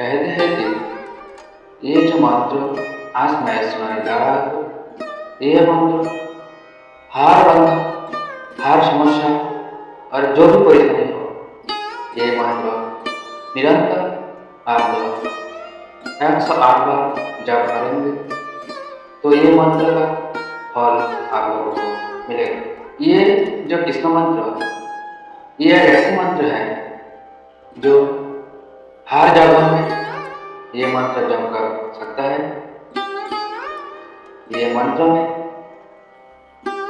कहते हैं कि ये जो मंत्र आज मैं सुनाने जा रहा हूँ, ये मंत्र हर बंधन, हर समस्या और जो भी परेशानी हो, ये मंत्र निरंतर आप लोग 108 बार जप करेंगे तो ये मंत्र का फल आप लोगों को मिलेगा। ये जो कृष्ण मंत्र, ये ऐसे मंत्र है जो हर जगह में ये मंत्र जप कर सकता है। ये मंत्र में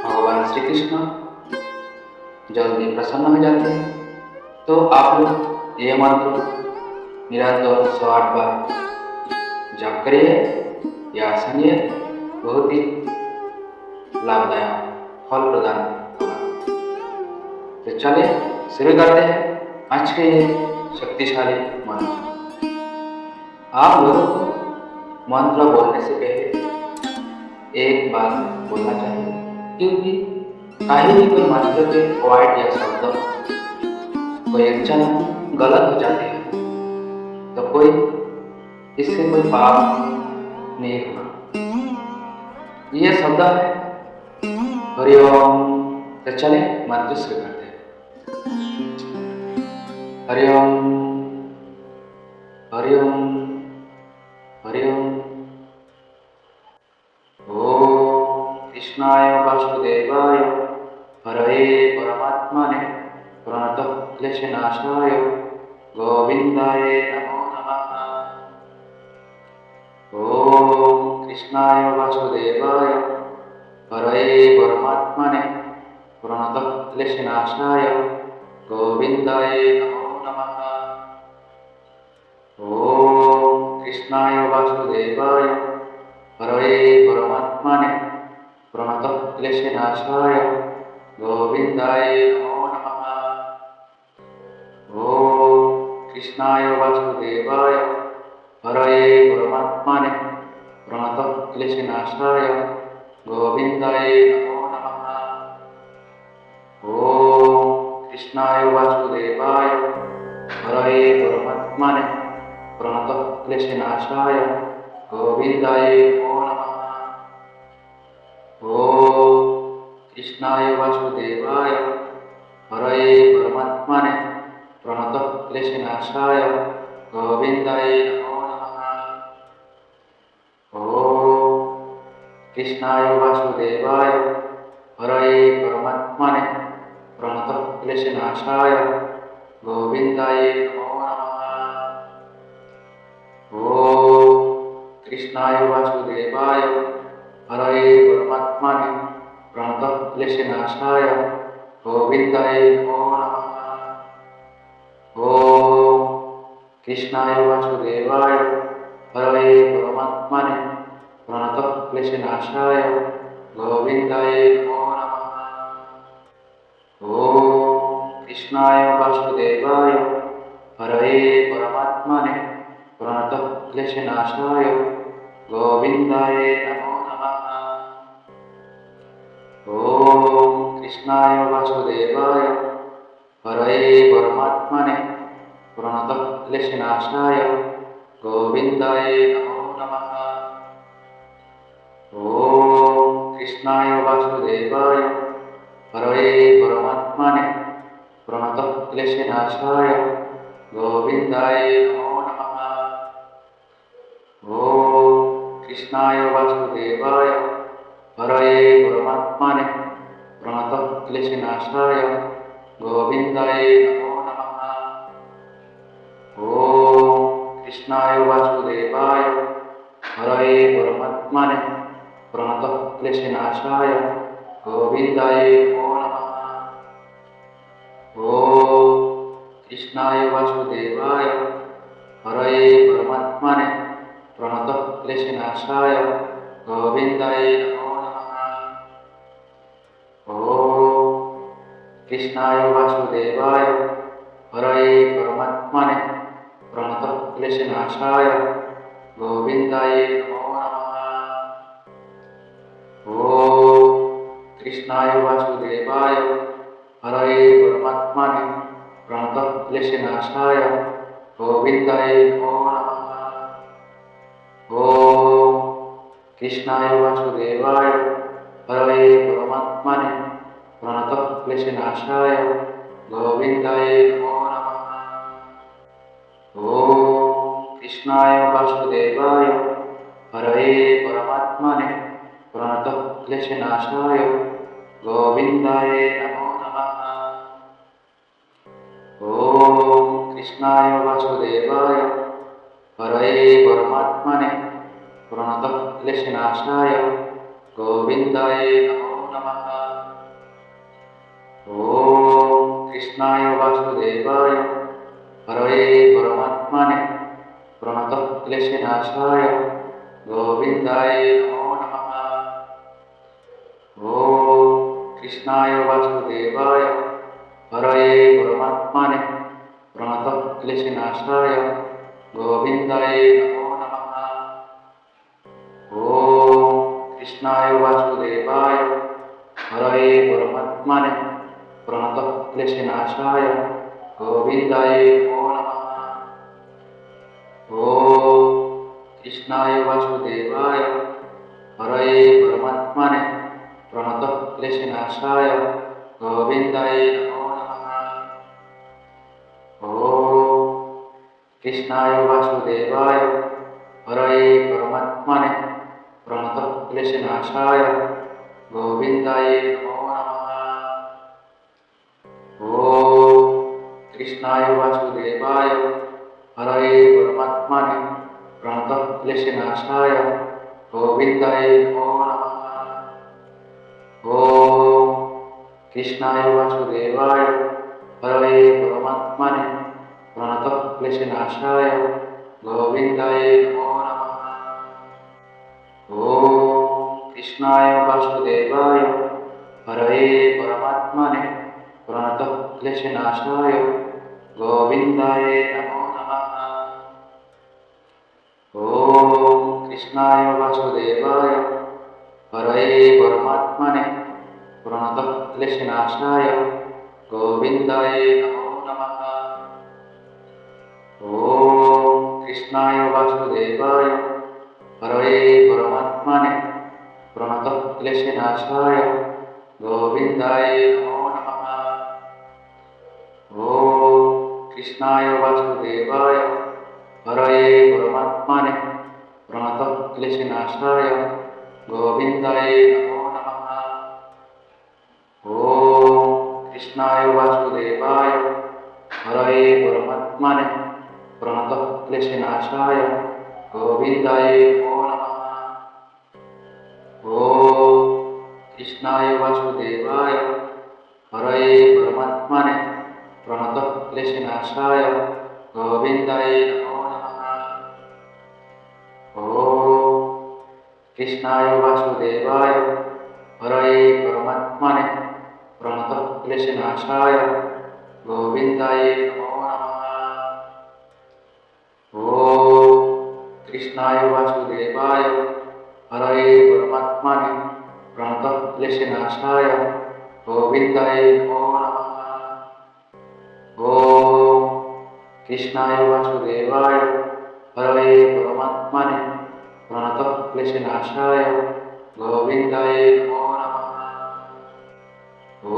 भगवान श्री कृष्ण जल्दी प्रसन्न हो जाते हैं। तो आप लोग ये मंत्र निरंतर 108 बार जप करिए या सुनिए, बहुत ही लाभदायक फल प्रदान होगा। तो चलिए शुरू करते हैं आज के ये शक्तिशाली मंत्र। आप लोगों को मंत्र बोलने से पहले एक बात बोलना चाहिए, क्योंकि कहीं भी कोई मंत्र के वर्ड या शब्द कोई अक्षर गलत हो जाते हैं तो कोई इससे कोई पाप नहीं होगा। ये शब्द है हरिओम। तो चले मंत्र शुरू करते हैं। हरिओम हरिओम हरिओम। ओम कृष्णाय वासुदेवाय हरये परमात्मने प्रणतः क्लेशनाशाय गोविंदाय नमो नमः। ओम कृष्णाय वासुदेवाय हरये परमात्मने प्रणतः क्लेशनाशाय गोविंदाय नमो नमः। ओम कृष्णाय वासुदेवाय हरये परमात्मने प्रणतः क्लेशनाशाय गोविंदाय नमो नमः। ओम कृष्णाय वासुदेवाय हरये परमात्मने प्रणतः क्लेशनाशाय गोविंदाय नमो नमः। ओम कृष्णाय वासुदेवाय हरये परमात्मने प्रणतः क्लेशनाशाय गोविंदाय नमो नमः। ओम कृष्णाय वासुदेवाय हरये परमात्मने प्रणतः क्लेशनाशाय गोविंदाय नमो नमः। ओम कृष्णाय वासुदेवाय हरये परमात्मने प्रणतः क्लेशनाशाय गोविंदाय नमो नमः। ओम कृष्णाय वासुदेवाय हरये परमात्मने प्रणतः क्लेशनाशाय गोविंदाय नमो नमः। ओम कृष्णाय वासुदेवाय हरये परमात्मने प्रणतः क्लेशनाशाय गोविंदाय नमो नमः। ओम कृष्णाय वासुदेवाय हरये परमात्मने प्रणतः क्लेशनाशाय गोविंदाय नमो नमः। ओम कृष्णाय वासुदेवाय हरये परमात्मने प्रणतः क्लेशनाशाय गोविंदाय नमो नमः। ओम कृष्णाय वासुदेवाय हरये परमात्मने प्रणतः क्लेशनाशाय गोविंदाय नमो नमः। ओम कृष्णाय वासुदेवाय हरये परमात्मने प्रणतः क्लेशनाशाय गोविंदाय नमो नमः। ओम कृष्णाय वासुदेवाय हरये परमात्मने प्रणतः क्लेशनाशाय गोविंदाय नमो नमः। ओम कृष्णाय वासुदेवाय हरये परमात्मने प्रणतः क्लेशनाशाय गोविंदाय नमो नमः। ओम कृष्णाय वासुदेवाय हरये परमात्मने प्रणतः क्लेशनाशाय गोविंदाय नमो नमः। ओम कृष्णाय वासुदेवाय हरये परमात्मने प्रणतः क्लेशनाशाय गोविंदाय नमो नमः। कृष्णाय वासुदेवाय हरये परमात्मने प्रणतः क्लेशनाशाय गोविन्दाय नमो नमः। ॐ कृष्णाय वासुदेवाय हरये परमात्मने प्रणतः क्लेशनाशाय गोविन्दाय नमो नमः। ॐ कृष्णाय वासुदेवाय हरये परमात्मने प्रणतः क्लेशनाशाय गोविन्दाय नमो नमः। ॐ कृष्णाय वासुदेवाय हरये परमात्मने प्रणतः क्लेशनाशाय गोविन्दाय नमो नमः। ॐ कृष्णाय वासुदेवाय हरये परमात्मने प्रणतः क्लेशनाशाय गोविन्दाय नमो नमः। ॐ कृष्णाय वासुदेवाय हरये परमात्मने प्रणतः क्लेशनाशाय गोविन्दाय नमो नमः। ॐ कृष्णाय वासुदेवाय हरये परमात्मने प्रणतः क्लेशनाशाय गोविन्दाय नमो नमः। ॐ कृष्णाय वासुदेवाय हरये परमात्मने प्रणतः क्लेशनाशाय गोविन्दाय नमो नमः। ॐ कृष्णाय वासुदेवाय हरये परमात्मने प्रणतः क्लेशनाशाय गोविन्दाय नमो नमः। ॐ कृष्णाय वासुदेवाय हरये परमात्मने प्रणतः क्लेशनाशाय गोविन्दाय नमो नमः। ॐ कृष्णाय वासुदेवाय हरये परमात्मने प्रणतः क्लेशनाशाय गोविन्दाय नमो नमः। ॐ कृष्णाय वासुदेवाय हरये परमात्मने प्रणतः क्लेशनाशाय गोविन्दाय नमो नमः। ॐ कृष्णाय वासुदेवाय हरये परमात्मने प्रणतः क्लेशनाशाय गोविन्दाय नमो नमः। ॐ कृष्णाय वासुदेवाय हरये परमात्मने प्रणतः क्लेशनाशाय गोविन्दाय नमो नमः। ॐ कृष्णाय वासुदेवाय हरये परमात्मने प्रणतः क्लेशनाशाय गोविन्दाय नमो नमः। ॐ कृष्णाय वासुदेवाय हरये परमात्मने प्रणतः क्लेशनाशाय गोविन्दाय नमो नमः। ॐ कृष्णाय वासुदेवाय हरये परमात्मने प्रणतः क्लेशनाशाय गोविन्दाय नमो नमः। ॐ कृष्णाय वासुदेवाय हरये परमात्मने प्रणतः क्लेशनाशाय गोविन्दाय नमो नमः। ॐ कृष्णाय वासुदेवाय हरये परमात्मने प्रणतः क्लेशनाशाय गोविन्दाय नमो नमः।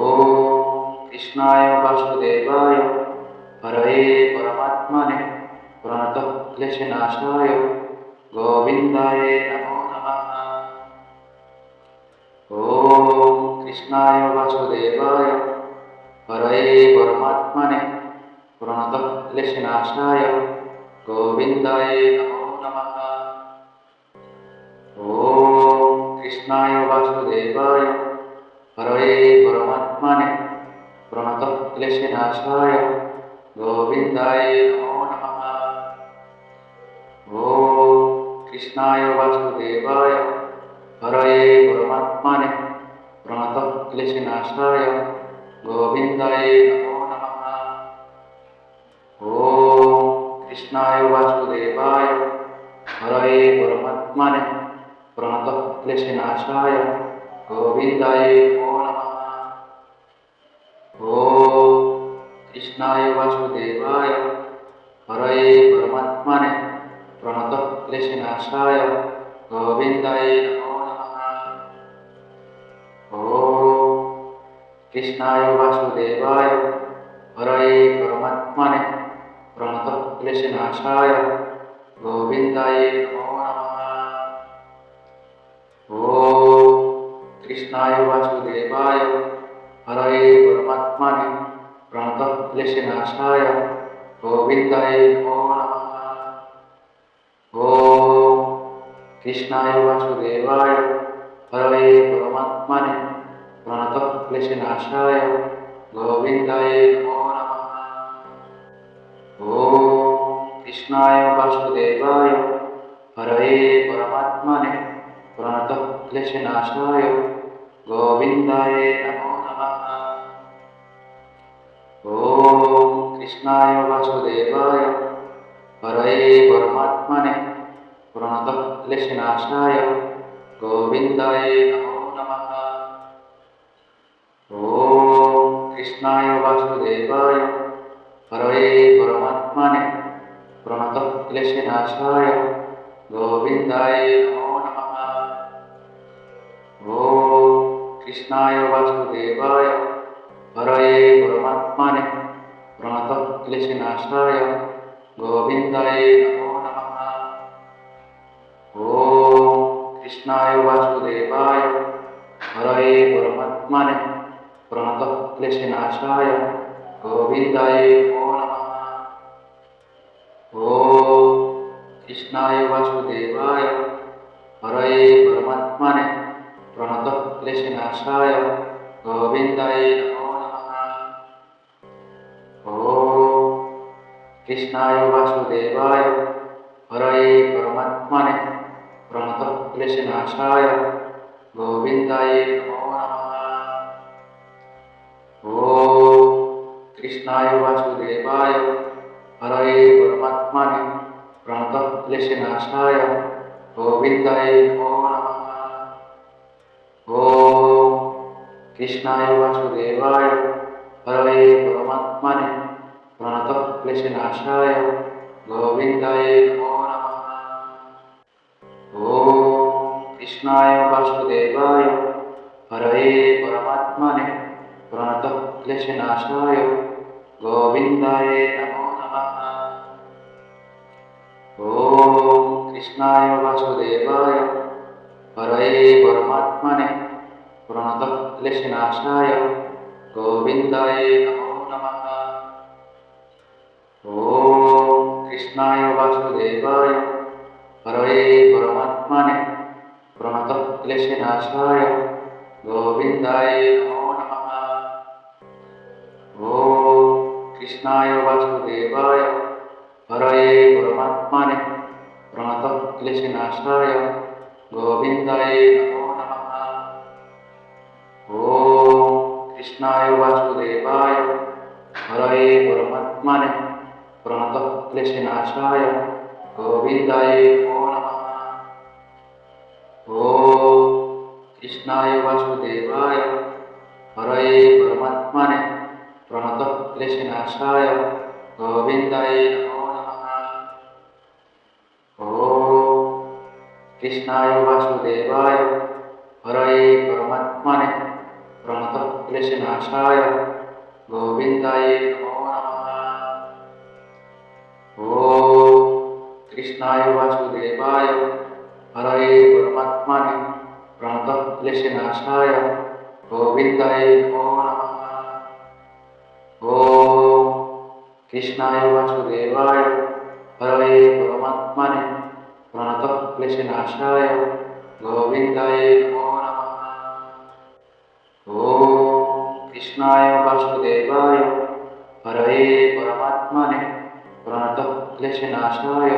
ॐ कृष्णाय वासुदेवाय हरये परमात्मने प्रणतः क्लेशनाशाय गोविन्दाय नमो नमः। ॐ कृष्णाय वासुदेवाय हरये परमात्मने प्रणतः क्लेशनाशाय गोविन्दाय नमो नमः। ॐ कृष्णाय वासुदेवाय हरये परमात्मने प्रणतः क्लेशनाशाय गोविन्दाय नमो नमः। ॐ कृष्णाय वासुदेवाय हरये परमात्मने प्रणतः क्लेशनाशाय गोविन्दाय नमो नमः। ॐ कृष्णाय वासुदेवाय हरये परमात्मने प्रणतः क्लेशनाशाय गोविन्दाय नमो नमः। ॐ कृष्णाय वासुदेवाय हरये परमात्मने प्रणतः क्लेशनाशाय गोविन्दाय नमो नमः। ॐ कृष्णाय वासुदेवाय हरये परमात्मने प्रणतक्लेशनाशाय गोविन्दाय नमो नमः। ॐ कृष्णाय वासुदेवाय हरये परमात्मने प्रणतक्लेशनाशाय गोविन्दाय नमो नमः। ॐ कृष्णाय वासुदेवाय हरये परमात्मने प्रणतक्लेशनाशाय गोविन्दाय नमो नमः। ॐ कृष्णाय वासुदेवाय हरये परमात्मने प्रणतक्लेशनाशाय गोविन्दाय नमो नमः। ॐ कृष्णाय वासुदेवाय हरये परमात्मने प्रणतक्लेशनाशाय गोविन्दाय नमो नमः। ॐ कृष्णाय वासुदेवाय हरये परमात्मने प्रणतक्लेशनाशाय गोविन्दाय नमो नमः। ॐ कृष्णाय वासुदेवाय हरये परमात्मने प्रणतक्लेशनाशाय गोविन्दाय नमो नमः। ॐ कृष्णाय वासुदेवाय हरये परमात्मने प्रणतक्लेशनाशाय गोविन्दाय नमो नमः। ॐ कृष्णाय वासुदेवाय हरये परमात्मने प्रणतक्लेशनाशाय गोविन्दाय नमो नमः। ॐ कृष्णाय वासुदेवाय हरये परमात्मने प्रणतक्लेशनाशाय गोविन्दाय नमो नमः। ॐ कृष्णाय वासुदेवाय हरये परमात्मने प्रणतक्लेशनाशाय गोविन्दाय नमो नमः। ॐ कृष्णाय वासुदेवाय हरये परमात्मने प्रणतक्लेशनाशाय गोविन्दाय नमो नमः। ॐ कृष्णाय वासुदेवाय हरये परमात्मने प्रणतक्लेशनाशाय गोविन्दाय नमो नमः। ॐ कृष्णाय वासुदेवाय हरये परमात्मने प्रणतक्लेशनाशाय गोविन्दाय नमो नमः। ॐ कृष्णाय वासुदेवाय हरये परमात्मने प्रणतक्लेशनाशाय गोविन्दाय नमो नमः। ॐ कृष्णाय वासुदेवाय हरये परमात्मने प्रणतक्लेशनाशाय गोविन्दाय नमो नमः। ॐ कृष्णाय वासुदेवाय हरये परमात्मने प्रणतक्लेशनाशाय गोविन्दाय नमो नमः। ॐ कृष्णाय वासुदेवाय हरये परमात्मने प्रणतक्लेशनाशाय गोविन्दाय नमो नमः। ॐ कृष्णाय वासुदेवाय हरये परमात्मने प्रणतक्लेशनाशाय गोविन्दाय नमो नमः। ॐ कृष्णाय वासुदेवाय हरये परमात्मने प्रणतक्लेशनाशाय गोविन्दाय नमो नमः। ॐ कृष्णाय वासुदेवाय हरये परमात्मने प्रणतक्लेशनाशाय गोविन्दाय नमो नमः। ॐ कृष्णाय वासुदेवाय हरये परमात्मने प्रणतक्लेशनाशाय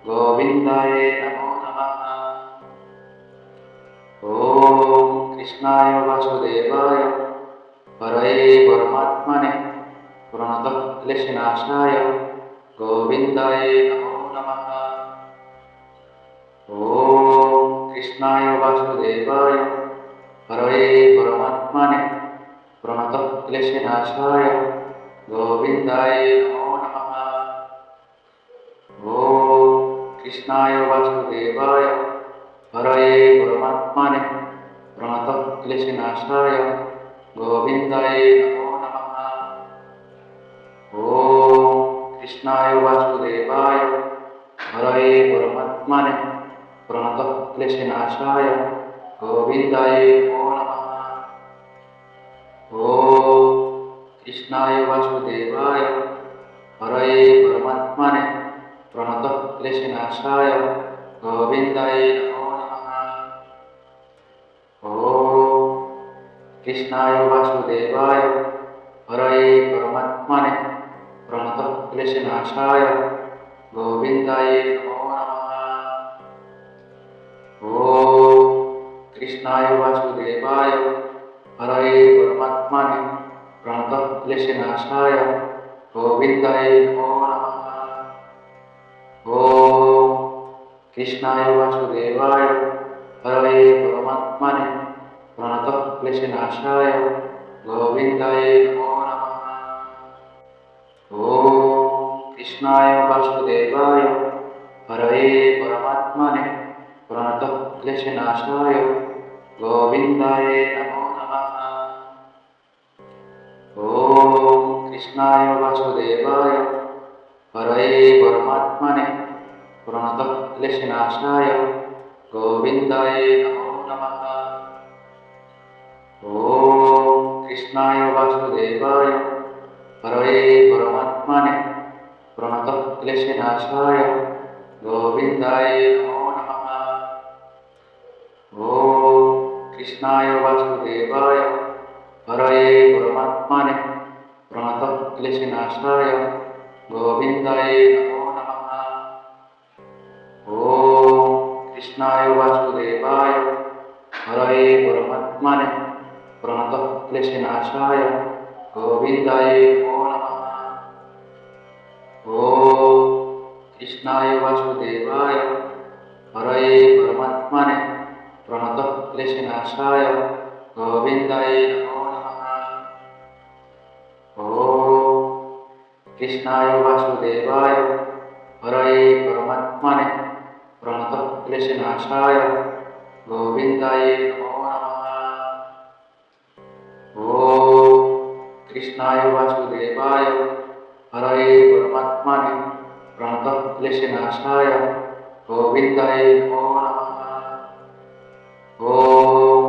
गोविन्दाय नमो नमः। ॐ कृष्णाय वासुदेवाय हरये परमात्मने प्रणतक्लेशनाशाय गोविन्दाय नमो नमः। ॐ कृष्णाय वासुदेवाय हरये परमात्मने प्रणतक्लेशनाशाय गोविन्दाय नमो नमः। ॐ कृष्णाय वासुदेवाय हरये परमात्मने प्रणतक्लेशनाशाय गोविन्दाय नमो नमः। ॐ कृष्णाय वासुदेवाय हरये परमात्मने प्रणतक्लेशनाशाय गोविन्दाय नमो नमः। ॐ कृष्णाय वासुदेवाय हरये परमात्मने प्रणतक्लेशनाशाय गोविन्दाय नमो नमः। ॐ कृष्णाय वासुदेवाय हरये परमात्मने प्रणतक्लेशनाशाय गोविन्दाय नमो नमः। ॐ कृष्णाय वासुदेवाय हरये परमात्मने प्रणतक्लेशनाशाय गोविन्दाय नमो नमः। ॐ कृष्णाय वासुदेवाय हरये परमात्मने प्रणतक्लेशनाशाय गोविन्दाय नमो नमः। ॐ कृष्णाय वासुदेवाय हरये परमात्मने प्रणतक्लेशनाशाय गोविन्दाय नमो नमः। ॐ कृष्णाय वासुदेवाय हरये परमात्मने प्रणतक्लेशनाशाय गोविन्दाय नमो नमः। ॐ कृष्णाय वासुदेवाय हरये परमात्मने प्रणतक्लेशनाशाय गोविन्दाय नमो नमः। ॐ कृष्णाय वासुदेवाय हरये परमात्मने प्रणतक्लेशनाशाय गोविन्दाय नमो नमः। ॐ कृष्णाय वासुदेवाय हरये परमात्मने प्रणतक्लेशनाशाय गोविन्दाय नमो नमः। ॐ कृष्णाय वासुदेवाय हरये परमात्मने प्रणतक्लेशनाशाय गोविन्दाय नमो नमः। ॐ कृष्णाय वासुदेवाय हरये परमात्मने प्रणतक्लेशनाशाय गोविन्दाय नमो नमः। ॐ कृष्णाय वासुदेवाय हरये परमात्मने प्रणतक्लेशनाशाय गोविन्दाय नमो नमः। ॐ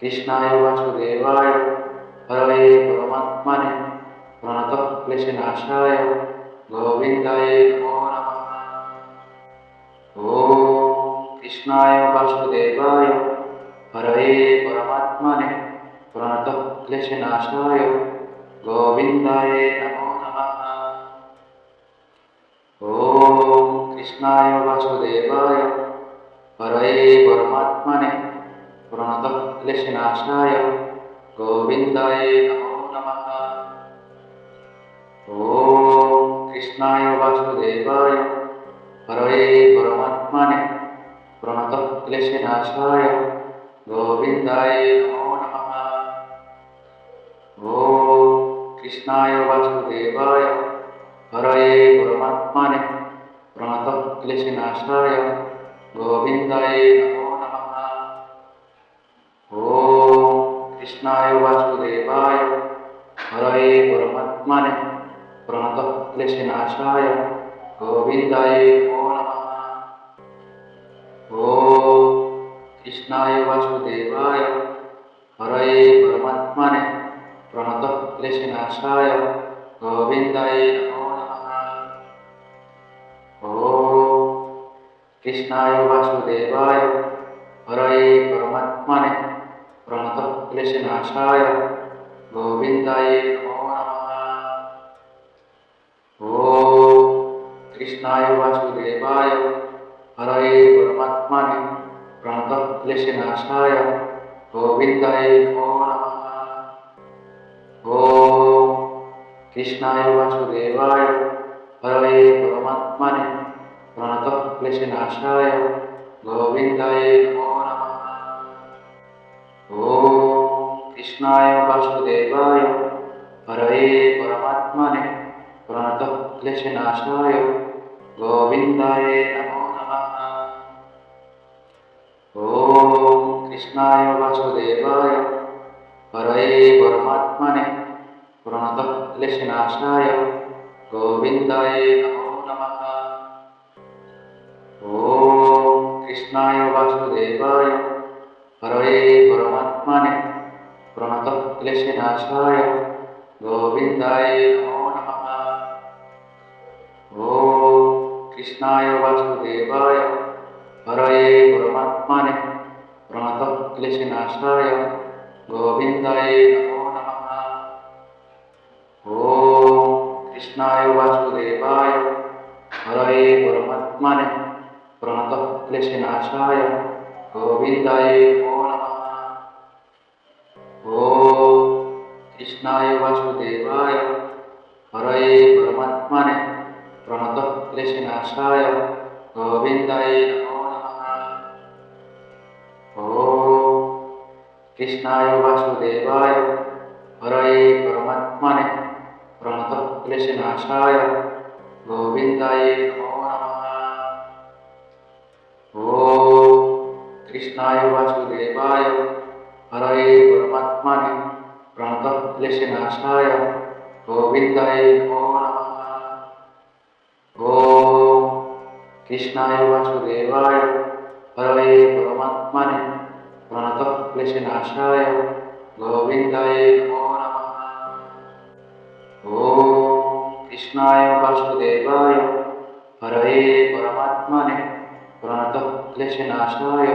कृष्णाय वासुदेवाय हरये परमात्मने प्रणतक्लेशनाशाय गोविन्दाय नमो नमः। ॐ कृष्णाय वासुदेवाय हरये परमात्मने प्रणतक्लेशनाशाय गोविन्दाय नमो नमः। ॐ कृष्णाय वासुदेवाय हरये परमात्मने प्रणतक्लेशनाशाय गोविन्दाय नमो नमः। ॐ कृष्णाय वासुदेवाय हरये परमात्मने प्रणतक्लेशनाशाय गोविन्दाय नमो नमः। ॐ कृष्णाय वासुदेवाय हरये परमात्मने प्रणतक्लेशनाशाय गोविन्दाय नमो नमः। ॐ कृष्णाय वासुदेवाय हरये परमात्मने प्रणतक्लेशनाशाय गोविन्दाय नमो नमः। ॐ कृष्णाय वासुदेवाय हरये परमात्मने प्रणतक्लेशनाशाय गोविन्दाय नमो नमः। ॐ कृष्णाय वासुदेवाय हरये परमात्मने प्रणतक्लेशनाशाय गोविन्दाय नमो नमः। ॐ कृष्णाय वासुदेवाय हरये परमात्मने प्रणतक्लेशनाशाय गोविन्दाय नमो नमः। ॐ कृष्णाय वासुदेवाय हरये परमात्मने प्रणतक्लेशनाशाय गोविन्दाय नमो नमः। ॐ कृष्णाय वासुदेवाय हरये परमात्मने प्रणतक्लेशनाशाय गोविन्दाय नमो नमः। कृष्णाय वासुदेवाय हरये परमात्मने प्रणतः क्लेशनाशाय गोविन्दाय नमो नमः। ॐ कृष्णाय वासुदेवाय हरये परमात्मने प्रणतः क्लेशनाशाय गोविन्दाय नमो नमः। ॐ कृष्णाय वासुदेवाय हरये परमात्मने प्रणतः क्लेशनाशाय गोविन्दाय नमो नमः। ॐ कृष्णाय वासुदेवाय हरये परमात्मने प्रणतः क्लेशनाशाय गोविन्दाय नमो नमः। ॐ कृष्णाय वासुदेवाय हरये परमात्मने प्रणतः क्लेशनाशाय गोविन्दाय नमो नमः। ॐ कृष्णाय वासुदेवाय हरये परमात्मने प्रणतः क्लेशनाशाय गोविन्दाय नमो नमः। ॐ कृष्णाय वासुदेवाय हरये परमात्मने प्रणतः क्लेशनाशाय गोविन्दाय नमो नमः। ॐ कृष्णाय वासुदेवाय हरये परमात्मने प्रणतः क्लेशनाशाय गोविन्दाय नमो नमः। ॐ कृष्णाय वासुदेवाय हरये परमात्मने प्रणतः क्लेशनाशाय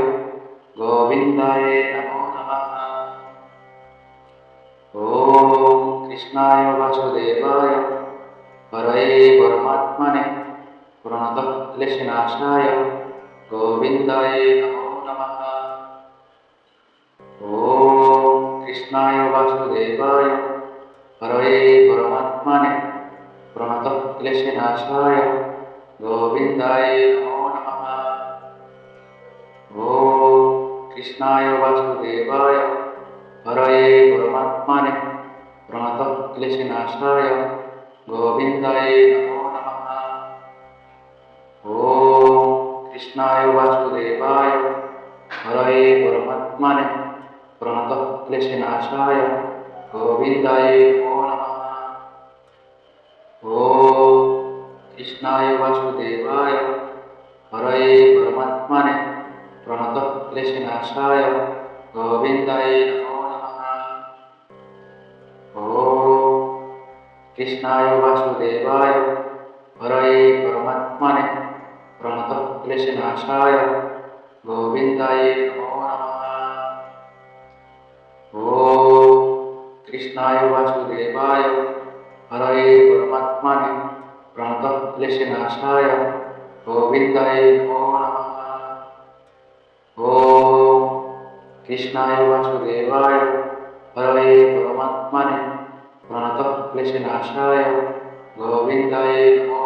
गोविन्दाय नमो नमः। ॐ कृष्णाय वासुदेवाय हरये परमात्मने प्रणतः क्लेशनाशाय गोविन्दाय नमो नमः। ॐ कृष्णाय वासुदेवाय हरये परमात्मने प्रणतः क्लेशनाशाय गोविन्दाय नमो नमः। ॐ कृष्णाय वासुदेवाय हरये परमात्मने प्रणतः क्लेशनाशाय गोविन्दाय नमो नमः। ॐ कृष्णाय वासुदेवाय हरये परमात्मने प्रणतः क्लेशनाशाय गोविन्दाय नमो नमः। ॐ कृष्णाय वासुदेवाय हरये परमात्मने प्रणतः क्लेशनाशाय गोविन्दाय नमो नमः। ॐ कृष्णाय वासुदेवाय हरये परमात्मने प्रणतः क्लेशनाशाय गोविन्दाय नमो नमः। ॐ कृष्णाय वासुदेवाय हरये परमात्मने प्रणतः क्लेशनाशाय गोविन्दाय नमो नमः। ॐ कृष्णाय वासुदेवाय हरये परमात्मने प्रणतः क्लेशनाशाय गोविन्दाय नमो